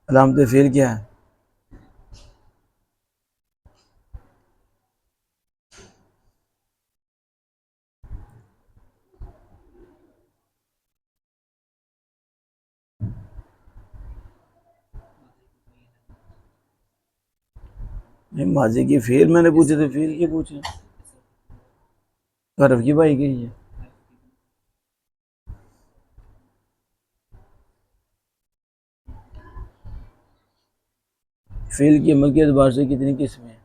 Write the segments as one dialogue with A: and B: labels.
A: علامت فعل کیا ہے؟ نہیں، ماضی کی فعل میں نے پوچھے تھے، فعل کی پوچھے، حرف کی بھائی گئی ہے. فعل کی عمل کے اعتبار سے کتنی قسمیں ہیں؟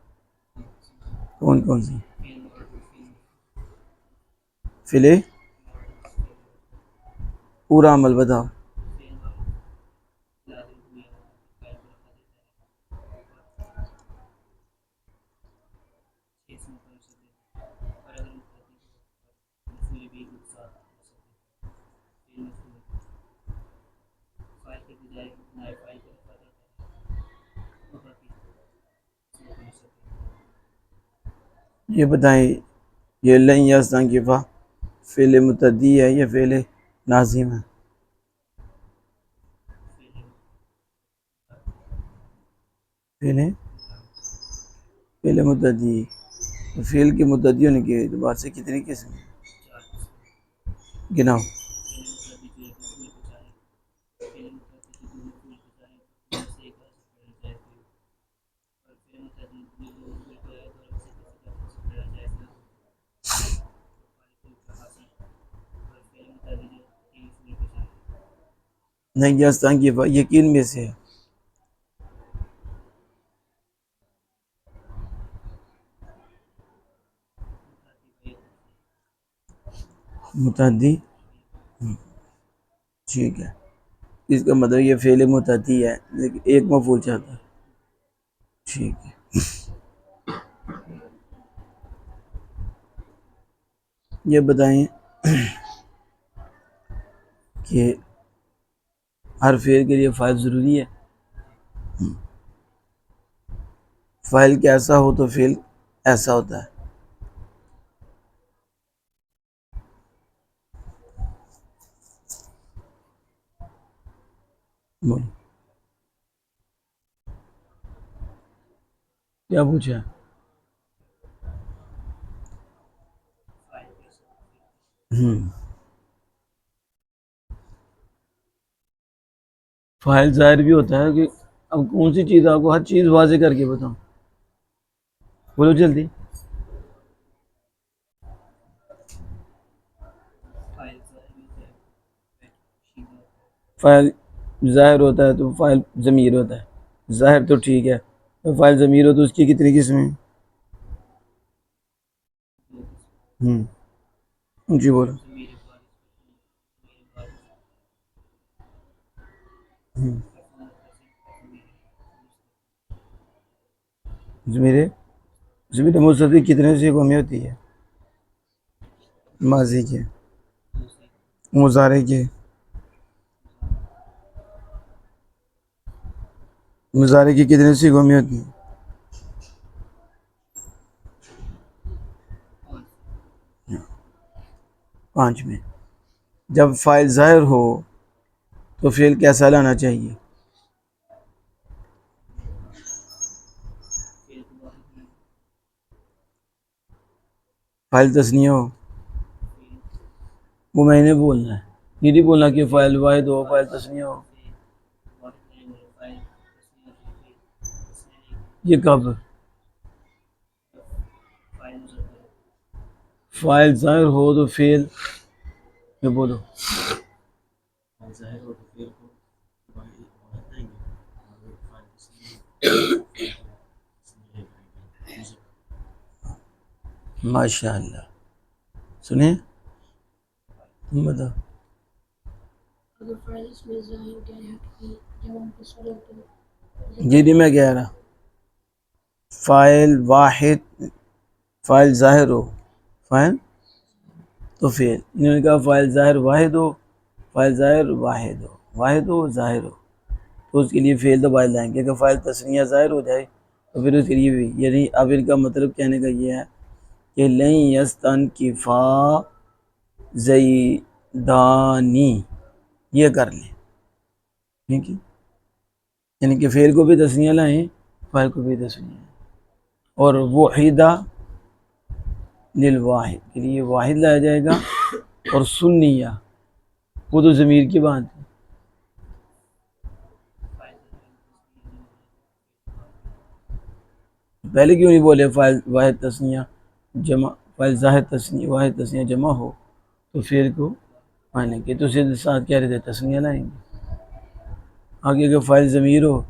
A: کون کون سی؟ فعل پورا عمل بتاؤ. یہ بتائیں، یہ لن یستنکفا فعل متعدی ہے یا فعل لازم ہے؟ فعل متعدی. فعل کے متعدی ہونے کے اعتبار سے کتنی قسم ہیں؟ گناؤ. نہیں، یستنکفا یقین میں سے ہے. متعدی، ٹھیک ہے. اس کا مطلب یہ فعل متعدی ہے لیکن ایک مفعول چاہتا ہے. ٹھیک ہے. یہ بتائیں کہ ہر فعل کے لیے فاعل ضروری ہے؟ فاعل کیسا ہو تو فعل ایسا ہوتا ہے. بولو کیا پوچھا؟ فاعل ظاہر بھی ہوتا ہے کہ اب کون سی چیز آپ کو ہر چیز واضح کر کے بتاؤں؟ بولو جلدی. فاعل ظاہر ہوتا ہے تو فاعل ضمیر ہوتا ہے. ظاہر تو ٹھیک ہے، فاعل ضمیر ہو تو اس کی کتنی قسمیں ہیں؟ جی بولو. ضمیر مستتر کتنے صیغوں میں ہوتی ہے؟ ماضی کے، مضارع کے. مضارع کی کتنے صیغوں میں ہوتی ہے؟ 5 میں. جب فاعل ظاہر ہو تو فعل کیسا لانا چاہیے؟ فاعل تثنیہ ہو. وہ میں نے بولنا ہے، یہ نہیں بولنا کہ فاعل واحد ہو فاعل تثنیہ ہو. یہ کب فاعل ظاہر ہو تو فعل میں بولو. ماشاء اللہ. سنیں تم بتاؤ. یہ نہیں میں کہہ رہا، فاعل واحد، فاعل ظاہر ہو، فاعل تو فعل. انہوں نے کہا فاعل ظاہر واحد ہو، فاعل ظاہر واحد ہو، واحد ہو ظاہر ہو تو اس کے لیے فعل تو باعث لائیں گے. اگر فاعل تثنیہ ظاہر ہو جائے تو پھر اس کے لیے بھی، یعنی اب ان کا مطلب کہنے کا یہ ہے کہ لن یستنکفا زیدانی، یہ کر لیں. ٹھیک ہے، یعنی کہ فعل کو بھی تسنیہ لائیں، فاعل کو بھی تسنیہ، اور وحیدہ للواحد کے لیے واحد لایا جائے گا، اور سنیہ وہ تو ضمیر کی بات ہے۔ پہلے کیوں نہیں بولے فاعل واحد تسنیہ جمع، فاعل ظاہر تسنیہ واحد تسنیہ جمع ہو تو فعل کو مانیں گے، تو اسے ساتھ کیا رہتے تسنیہ لائیں گے۔ آگے اگر فاعل ضمیر ہو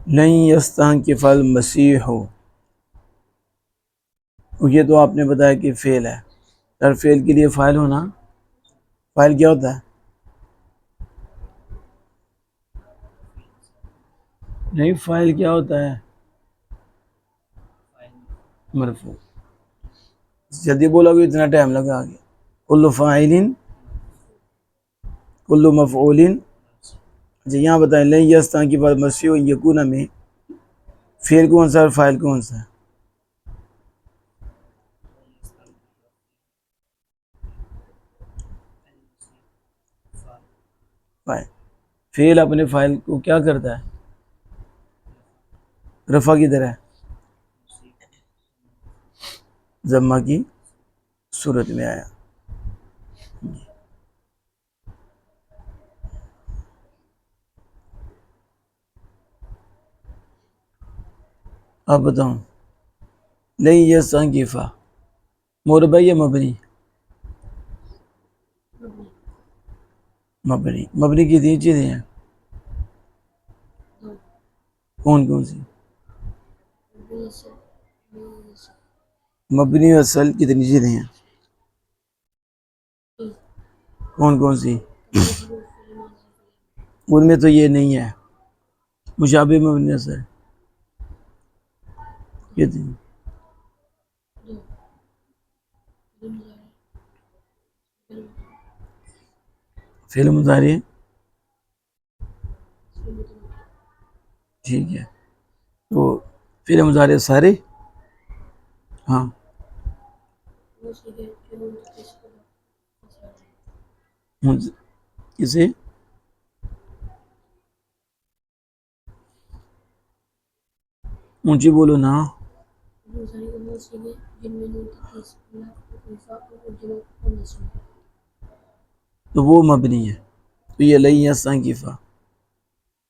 A: نہیں یستنکف المسیح ہو، یہ تو آپ نے بتایا کہ فعل ہے، ہر فعل کے لیے فاعل ہونا، فاعل کیا ہوتا ہے؟ نہیں فاعل کیا ہوتا ہے؟ مرفوع۔ جلدی بولا کہ اتنا ٹائم لگا آگے۔ کل فاعل کل مفعول، اچھا یہاں بتائیں لن یستنکف المسیح یکون میں فعل کون سا اور فاعل کون سا ہے؟ فاعل، فعل اپنے فاعل کو کیا کرتا ہے؟ رفع کی طرح ضمہ کی صورت میں آیا۔ اب بتاؤں لن یستنکف مربع یا مبنی؟ مبنی، مبنی کی تین چیزیں ہیں، کون کون سی؟ مبنی اور اصل کتنی چیزیں ہیں، کون کون سی؟ ان میں تو یہ نہیں ہے مشابہ مبنی اصل کتنی؟ فعل مضارع، ٹھیک ہے، تو فعل مضارع سارے، ہاں کسے؟ اونچی بولو نا۔ تو وہ مبنی ہے، تو یہ لن یستنکف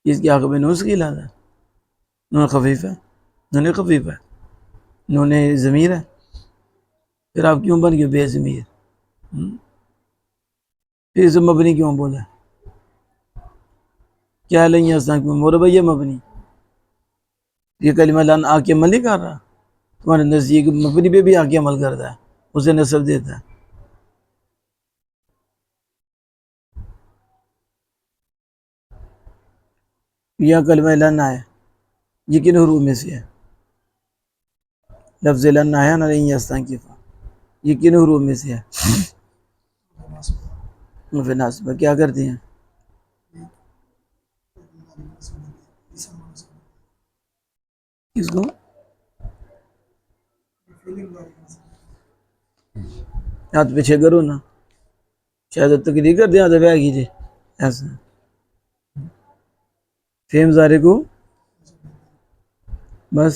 A: اس کے آگے میں نون سے کھلا تھا، نون خفیف ہے، نون خفیف ہے، نون ضمیر ہے، پھر آپ کیوں بن گئے بے ضمیر؟ پھر اسے مبنی کیوں بولا؟ کیا لن یستنکف مربع یا مبنی؟ یہ کلمہ لن آ کے عمل نہیں کر رہا، تمہارے نزدیک مبنی پہ بھی آ کے عمل کرتا ہے، اسے نصب دیتا ہے۔ یہ کلمہ لن آیا یہ کن حروف میں سے ہے؟ لفظ لن آیا نا لن یستنکف، یہ کن حروف میں سے ہے؟ پھر ناصبہ کیا کرتے ہیں؟ کس کو؟ ہاتھ پیچھے کرو نا، شاید تقریر کر دیں ہاتھ پہ کیجیے ایسا، فعل مضارع کو بس،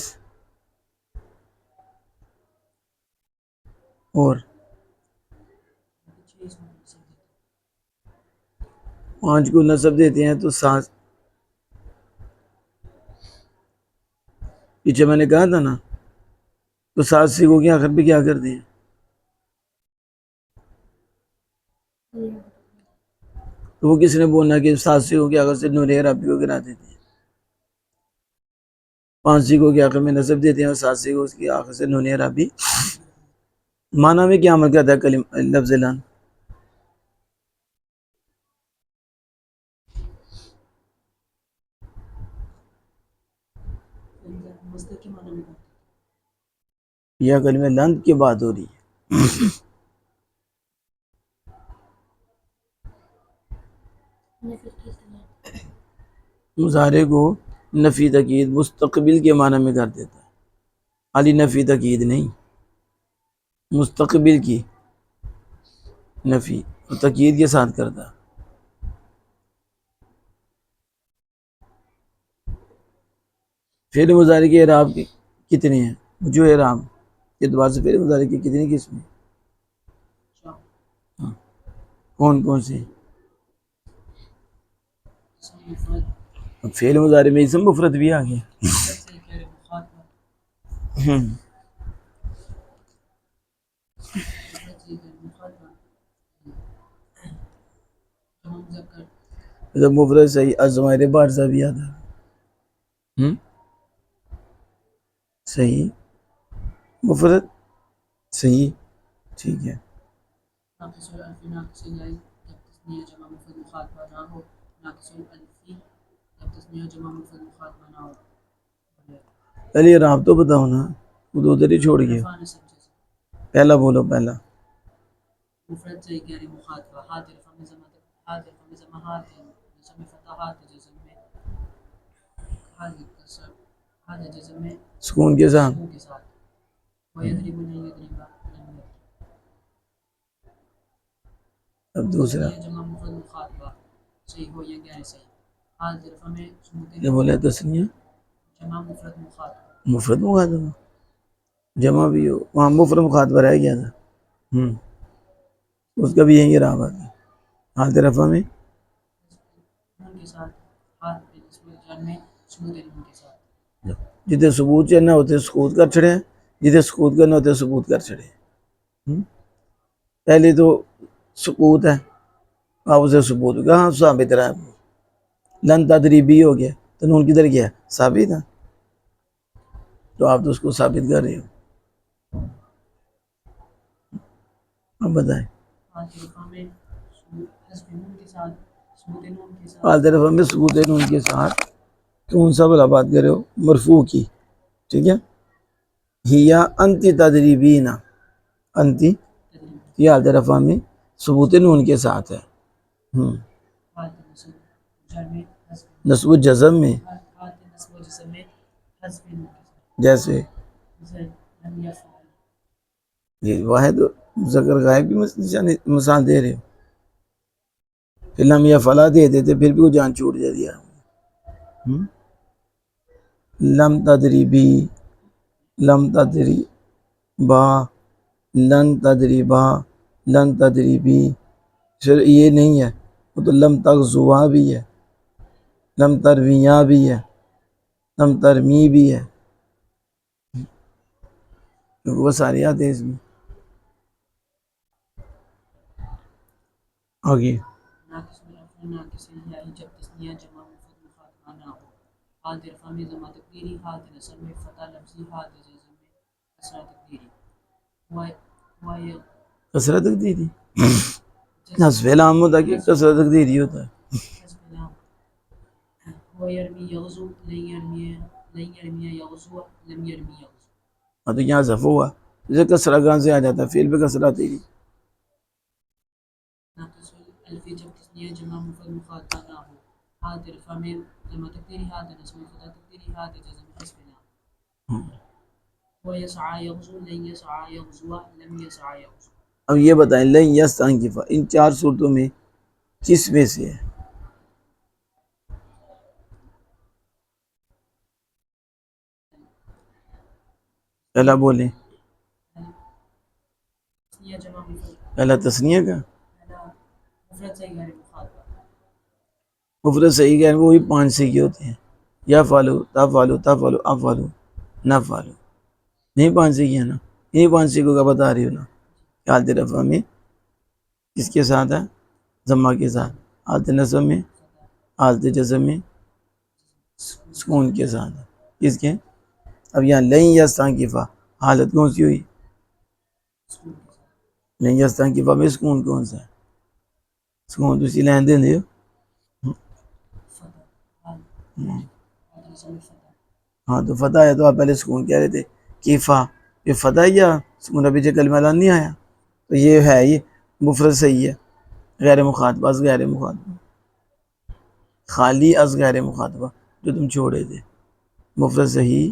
A: اور پانچ کو نصب دیتے ہیں تو سات، پیچھے میں نے کہا تھا نا، تو سات سیکھوں کے آخر پہ کیا کرتے ہیں؟ تو وہ کس نے بولنا کہ سات سیکھوں کے آخر سے نون اعرابی کو گرا دیتے ہیں؟ پانچ سیکھوں کے آخر میں نصب دیتے ہیں اور سات سیکھوں کے آخر سے نون اعرابی۔ معنی میں کیا عمل کرتا ہے کلمہ لفظ لن؟ یہ کلمہ لن کی بات ہو رہی ہے، مضارع کو نفی تاکید مستقبل کے معنی میں کر دیتا ہے، خالی نفی تاکید نہیں، مستقبل کی نفی اور تاکید کے ساتھ کرتا ہے۔ فعل مضارع کے اعراب کتنے ہیں؟ جو اعراب کے اعتبار سے فعل مضارع کی کتنی قسمیں؟ ہاں، کون کون سے؟ فعل مضارع میں اسم مفرد بھی آ گیا۔ جب مفرد صحیح ازمائر بارزہ بھی آتا ہے، صحیح مفرد صحیح، ٹھیک ہے۔ پہلے اعراب تو بتاؤ نا، وہ تو ادھر ہی چھوڑ گیا۔ پہلا بولو، پہلا
B: مفرد سے غیر مخاطبہ حاضر فم زمہ حاضر جزم فتح حاضر جزم میں حاضر کسر حاضر جزم میں
A: سکون کے ساتھ
B: ویضرب نہیں یضربا لم یضرب۔
A: اب دوسرا
B: جمع مفرد مخاطبہ صحیح ہو یا غیر صحیح، حاضر فم
A: یہ بولے تسنیہ
B: جمع مفرد مخاطبہ،
A: مفرد مخاطبہ جمع بھی ہو، وہاں مفرد مخاطبہ رہ گیا تھا، اس کا بھی یہی اعراب آتا ہے۔ حالت رفع میں
B: نون کے ساتھ، حال بالنسبہ جان میں سمود نون کے ساتھ،
A: جتنے ثبوت چڑھنا ہوتے سکوت کر چھڑے ہیں، جتنے سکوت کرنا ہوتے ثبوت کر چھڑے ہیں۔ پہلے تو سکوت ہے، آپ اسے ثبوت کہاں ثابت رہا، لن تدریبی ہو گیا تو نون کدھر گیا؟ ثابت ہے، تو آپ تو اس کو ثابت کر رہے ہو۔ اب بتائیں
B: حالت رفع میں حذف نون کے ساتھ سمود نون کے ساتھ،
A: حالت رفع میں ثبوت نون کے ساتھ کون سا بلا بات کرے ہو؟ مرفوع کی، ٹھیک ہے۔ ہیا انتی تدریبینا، انتی یہ حالت رفع میں ثبوت نون کے ساتھ ہے۔
B: حالت نصب جان میں حذف
A: نصب جزم میں
B: حالت نصب و جزم میں حذف نون کے ساتھ،
A: جیسے
B: لم یفعل،
A: یہ واحد ذکر غائب کی مثال دے رہے ہو، پھر لم یا فلا دے دیتے پھر بھی وہ جان چھوٹ جاتی ہے۔ لم تدریبی، لم تدری با، لن تدریبا، لن تدریبی، پھر یہ نہیں ہے وہ تو لم تغزوا بھی ہے، لم ترویاں بھی ہے، لم ترمی بھی ہے، وہ ساری آتے ہیں اس میں۔ آگے
B: ناقص میں رفع ناقص الہی جب تثنیہ جمع مفرد مخاطبہ نہ ہو، حالت رفع میں ضمہ تقدیری، حالت نصب میں فتح لفظی، حالت جزم میں کسرہ تقدیری،
A: کثرت تقدیری حذف لام ہوتا ہے کہ کثرت تقدیری ہوتا ہے؟
B: ویرمی یغزو لن یرمی یغزو لم یرمی یغزو،
A: ہاں تو یہاں ضف ہوا، جیسے کسرہ کہاں سے آ جاتا ہے؟ فعل پہ کسرہ آتی ہے۔
B: ناقص الفی جب تثنیہ جمع مفرد مخاطبہ نہ ہو، حالت رفع میں ضمہ تقدیری، حالت نصب میں فتح تقدیری، حالت جزم میں حذف لام، ویسعی یغزو لن یسعی یغزو لم یسعی یغزو۔
A: اب یہ بتائیں لن یستنکفا ان چار صورتوں میں کس میں سے ہے؟ پہلا بولیں،
B: تثنیہ جمع مفرد،
A: پہلا تثنیہ کا
B: پہلا مفرد سے غیر مخاطبہ،
A: مفرد صحیح غیر وہی پانچ صحیح ہوتے ہیں، یا فالو تا فالو تا فالو اب فالو نہ فالو، نہیں پانچ صحیح ہے نا، یہ پانچ صحیح کا بتا رہی ہو نا۔ حالت رفع میں کس کے ساتھ ہے؟ ضمہ کے ساتھ، حالت نصب میں، حالت جزم میں سکون کے ساتھ ہے، کس کے؟ اب یہاں لن یستنکفا حالت کون سی ہوئی؟
B: سکون کے ساتھ،
A: لن یستنکفا میں سکون کون سا ہے؟ سکون تو اسی لائن دے دیو،
B: فتح حالت نصب میں فتح،
A: ہاں تو فتح ہے تو آپ پہلے سکون کہہ رہے تھے کیفا، یہ فتح ہے یا سکون؟ ابھی جو کلمہ لان نہیں آیا تو یہ ہے، یہ مفرد صحیح ہے غیر مخاطب، بس غیر مخاطب خالی از غیر مخاطبہ جو تم چھوڑے تھے، مفرد صحیح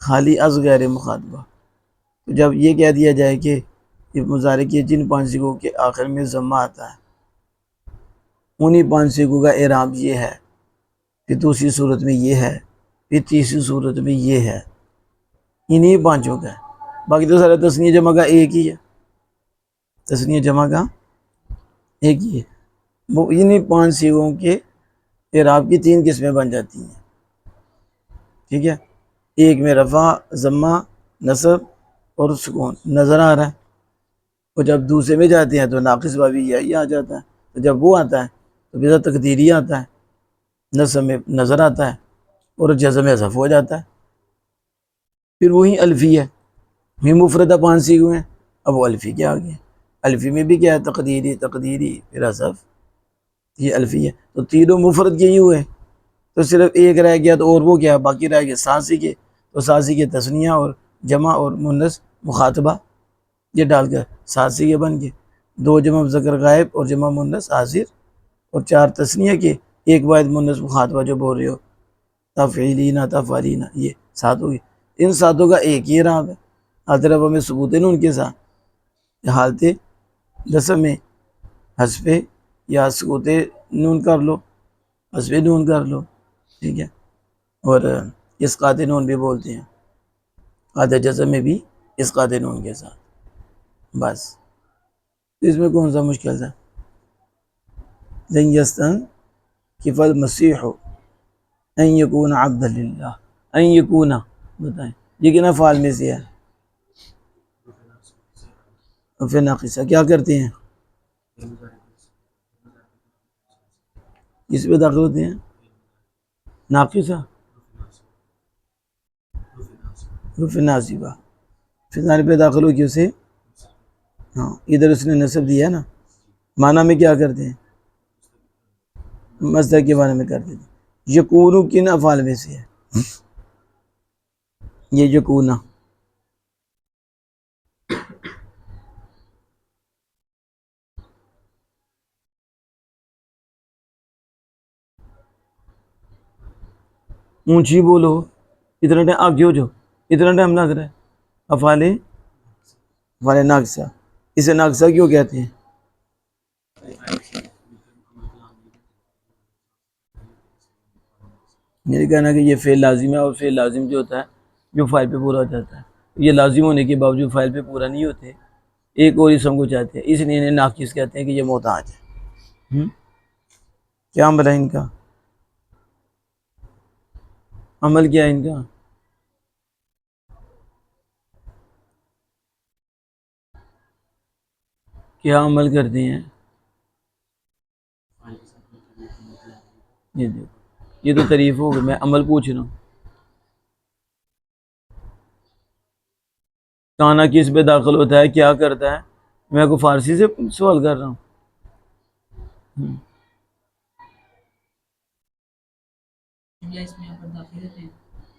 A: خالی از غیر مخاطبہ. تو جب یہ کہہ دیا جائے کہ یہ مضارع کے جن 5 صیغوں کے آخر میں ضمہ آتا ہے انہی 5 صیغوں کا اعراب یہ ہے، پھر دوسری صورت میں یہ ہے، پھر تیسری صورت میں یہ ہے، انہی 5 کا ہے. باقی تو سارا تثنیہ جمع کا ایک ہی ہے، تثنیہ جمع کا ایک ہی ہے. وہ انہی 5 صیغوں کے اعراب کی 3 قسمیں بن جاتی ہیں. ٹھیک ہے، ایک میں رفع، ضمہ، نصب اور سکون نظر آ رہا ہے، اور جب دوسرے میں جاتے ہیں تو ناقص واوی یہی آ جاتا ہے. تو جب وہ آتا ہے تو بلا تقدیری آتا ہے، نصب میں نظر آتا ہے اور جزم میں حذف ہو جاتا ہے. پھر وہی الفی ہے، یہ مفردہ 5 صیغے ہیں، اب وہ الفی کے آگے. الفی میں بھی کیا ہے؟ تقدیری، تقدیری پھر حذف، یہ الفی ہے. تو تینوں مفرد کے ہی ہوئے، تو صرف ایک رہ گیا، تو اور وہ کیا باقی رہ گیا 7 صیغے. تو 7 صیغے تثنیہ اور جمع اور مؤنث مخاطبہ یہ ڈال کر 7 صیغے بن گئے. 2 جمع مذکر غائب اور جمع مؤنث حاضر، اور 4 تثنیہ کے، ایک واحد مؤنث مخاطبہ جو بول رہے ہو تفعیلینا تفعلینا، یہ 7 ہو گئے. ان 7 کا ایک ہی اعراب ہے، حاضر میں ثبوت نون کے ساتھ، حالت نصب میں حذف یا سکوت نون کر لو، حذف نون کر لو. ٹھیک ہے، اور اسقاط نون بھی بولتے ہیں، آدھے جزم میں بھی اسقاط نون کے ساتھ. بس اس میں کون سا مشکل تھا؟ لن يستنكف المسيح ان يكون عبدا لله، ان يكون، بتائیں یہ کن افعال میں سے ہے؟ پھر ناقصہ کیا کرتے ہیں؟ اس پہ داخل ہوتے ہیں ناقصہ رفع ناصبہ، پھر پہ داخل ہو کے اسے، ہاں ادھر اس نے نصب دیا نا، معنی میں کیا کرتے ہیں؟ مصدر کے بارے میں کرتے ہیں. یکون کن افعال میں سے ہے؟ یہ یکون اونچی بولو، اتنا ٹائم آپ کیوں جو اتنا ٹائم لگ رہا ہے؟ افعال ناقصہ، اسے ناقصہ کیوں کہتے ہیں؟ میرے کہنا کہ یہ فعل لازم ہے، اور فعل لازم جو ہوتا ہے جو فاعل پہ پورا ہو جاتا ہے، یہ لازم ہونے کے باوجود فاعل پہ پورا نہیں ہوتے، ایک اور اسم کو چاہتے ہیں، اس لیے انہیں ناقص کہتے ہیں کہ یہ محتاج ہے. کیا عمل ہے ان کا؟ عمل کیا ہے ان کا؟ کیا عمل کرتے ہیں؟ یہ دیکھو، یہ تو تعریف ہوگی، میں عمل پوچھ رہا ہوں. کانا کس پہ داخل ہوتا ہے، کیا کرتا ہے؟ میں کو فارسی سے سوال کر رہا ہوں.
B: جملہ اس میں یہاں پر داخل ہوتے ہیں.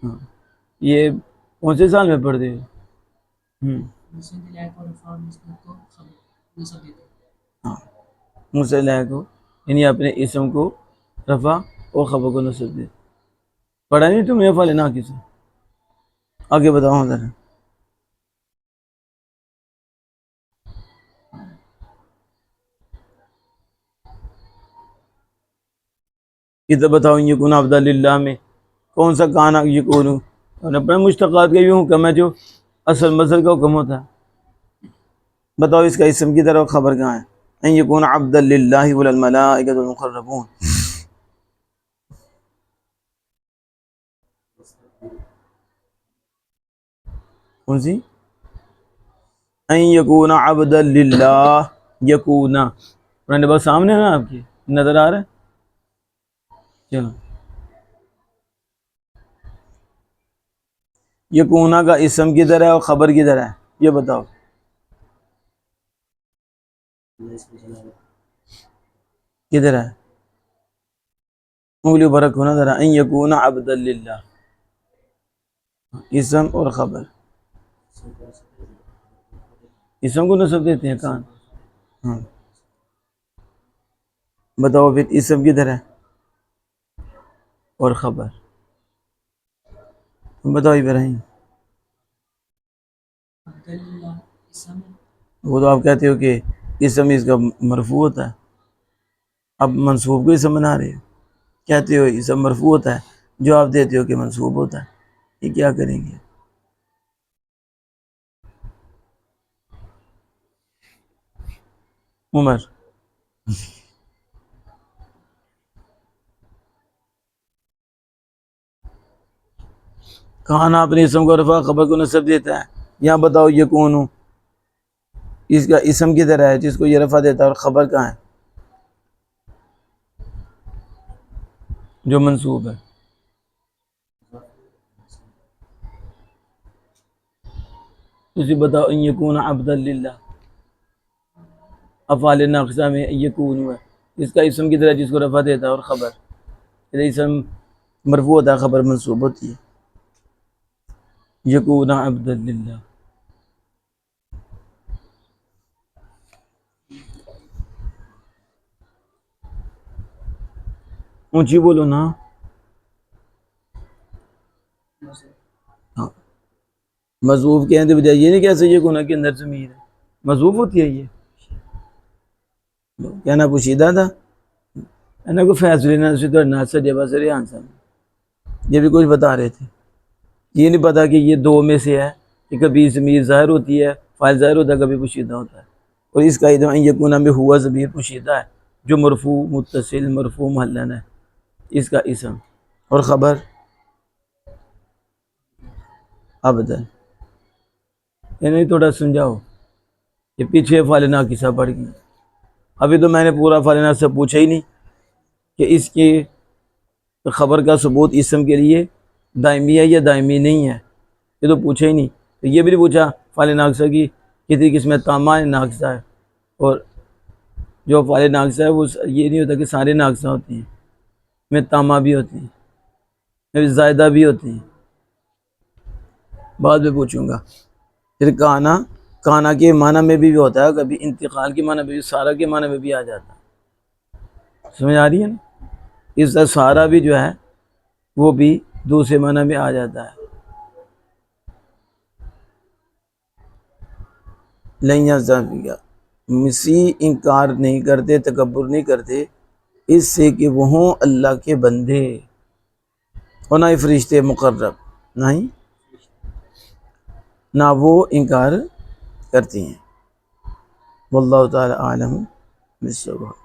A: ہاں، یہ کون سے سال میں پڑھتے ہیں؟
B: مسند لائق اور رفع اور نسبت کو خبر نصب دیتے ہیں.
A: ہاں، مسلح کو یعنی اپنے اسم کو رفع اور خبر کو نصب دے. پڑھا نہیں تم نے افعال ناقص؟ آگے بتاؤ ذرا. ادھر بتاؤ یکون عبد اللہ میں کون سا کانا یکون، اور اپنے مشتقات کا یوں حکم ہے جو اصل مصدر کا حکم ہوتا ہے. بتاؤ اس کا اسم کی طرف خبر کہاں ہے؟ ان یکون عبد للہ والملائکۃ المقربون. کون سی؟ ان یکون عبد للہ، یکون قرآن بات سامنے ہے نا آپ کی، نظر آ رہا ہے؟ چلو، یکونا کا اسم کدھر ہے اور خبر کدھر ہے یہ بتاؤ. کدھر ہے؟ انگلی برک ہونا ذرا. ان یکون عبد للہ، اسم اور خبر. اسم کو نصب دیتے ہیں کان. ہاں بتاؤ پھر اسم کدھر ہے؟ اور خبر. تم بتاؤ ابراہیم.
B: عبداللہ اسم
A: وہ تو آپ کہتے ہو کہ اسم اس کا مرفوع ہوتا ہے. اب منصوب کو اسم بنا رہے ہو. کہتے ہو اسم مرفوع ہوتا ہے، جواب دیتے ہو کہ منصوب ہوتا ہے. یہ کیا کریں گے؟ عمر کہاں نا اپنے اسم کو رفع خبر کو نصب دیتا ہے. یہاں بتاؤ یکون ہوں اس کا اسم کی طرح ہے جس کو یہ رفع دیتا ہے، اور خبر کہاں ہے جو منصوب ہے؟ تسی بتاؤ ان یکون عبدا للہ، افعال ناقصہ میں یکون ہوا ہے، اس کا اسم کی طرح جس کو رفع دیتا ہے اور خبر. اسم مرفوع ہوتا ہے، خبر منصوب ہوتی ہے. یکون عبدا للہ. اونچی بولو نا. ہاں مضروف کہنے کے بجائے یہ نہیں کہہ سکتے یکون کے اندر ضمیر ہے، مضروف ہوتی ہے. یہ کہنا پوشیدہ تھا. اینا کو فیصلے نہ سے تو نہ سے جب سے آنسر یہ بھی کچھ بتا رہے تھے. یہ نہیں پتا کہ یہ دو میں سے ہے کہ کبھی ضمیر ظاہر ہوتی ہے، فاعل ظاہر ہوتا ہے، کبھی پوشیدہ ہوتا ہے. اور اس کا ادھر یکون میں ہوا ضمیر پوشیدہ ہے جو مرفوع متصل مرفوع محلن ہے اس کا اسم. اور خبر ابدل. انہیں تھوڑا سمجھاؤ، یہ پیچھے افعال ناقصہ پڑھ گئی. ابھی تو میں نے پورا افعال ناقصہ پوچھا ہی نہیں کہ اس کی خبر کا ثبوت اسم کے لیے دائمی ہے یا دائمی نہیں ہے، یہ تو پوچھا ہی نہیں. تو یہ بھی نہیں پوچھا افعال ناقصہ کی کسی قسم تامہ ناقصہ ہے، اور جو افعال ناقصہ ہے وہ یہ نہیں ہوتا کہ سارے ناقصہ ہوتی ہیں، میں تامہ بھی ہوتی ہیں، زائدہ بھی ہوتی ہیں. بعد میں پوچھوں گا. پھر کانا کے معنی میں بھی ہوتا ہے، کبھی انتقال کے معنی میں بھی، سارا کے معنی میں بھی آ جاتا ہے. سمجھ آ رہی ہے نا؟ اس طرح سارا بھی جو ہے وہ بھی دوسرے معنی میں آ جاتا ہے. لئیاں ضابطہ مسیح انکار نہیں کرتے، تکبر نہیں کرتے اس سے کہ وہ ہوں اللہ کے بندے، اور نہ ہی فرشتے مقرب، نہ وہ انکار کرتی ہیں. واللہ تعالی عالم بالصواب.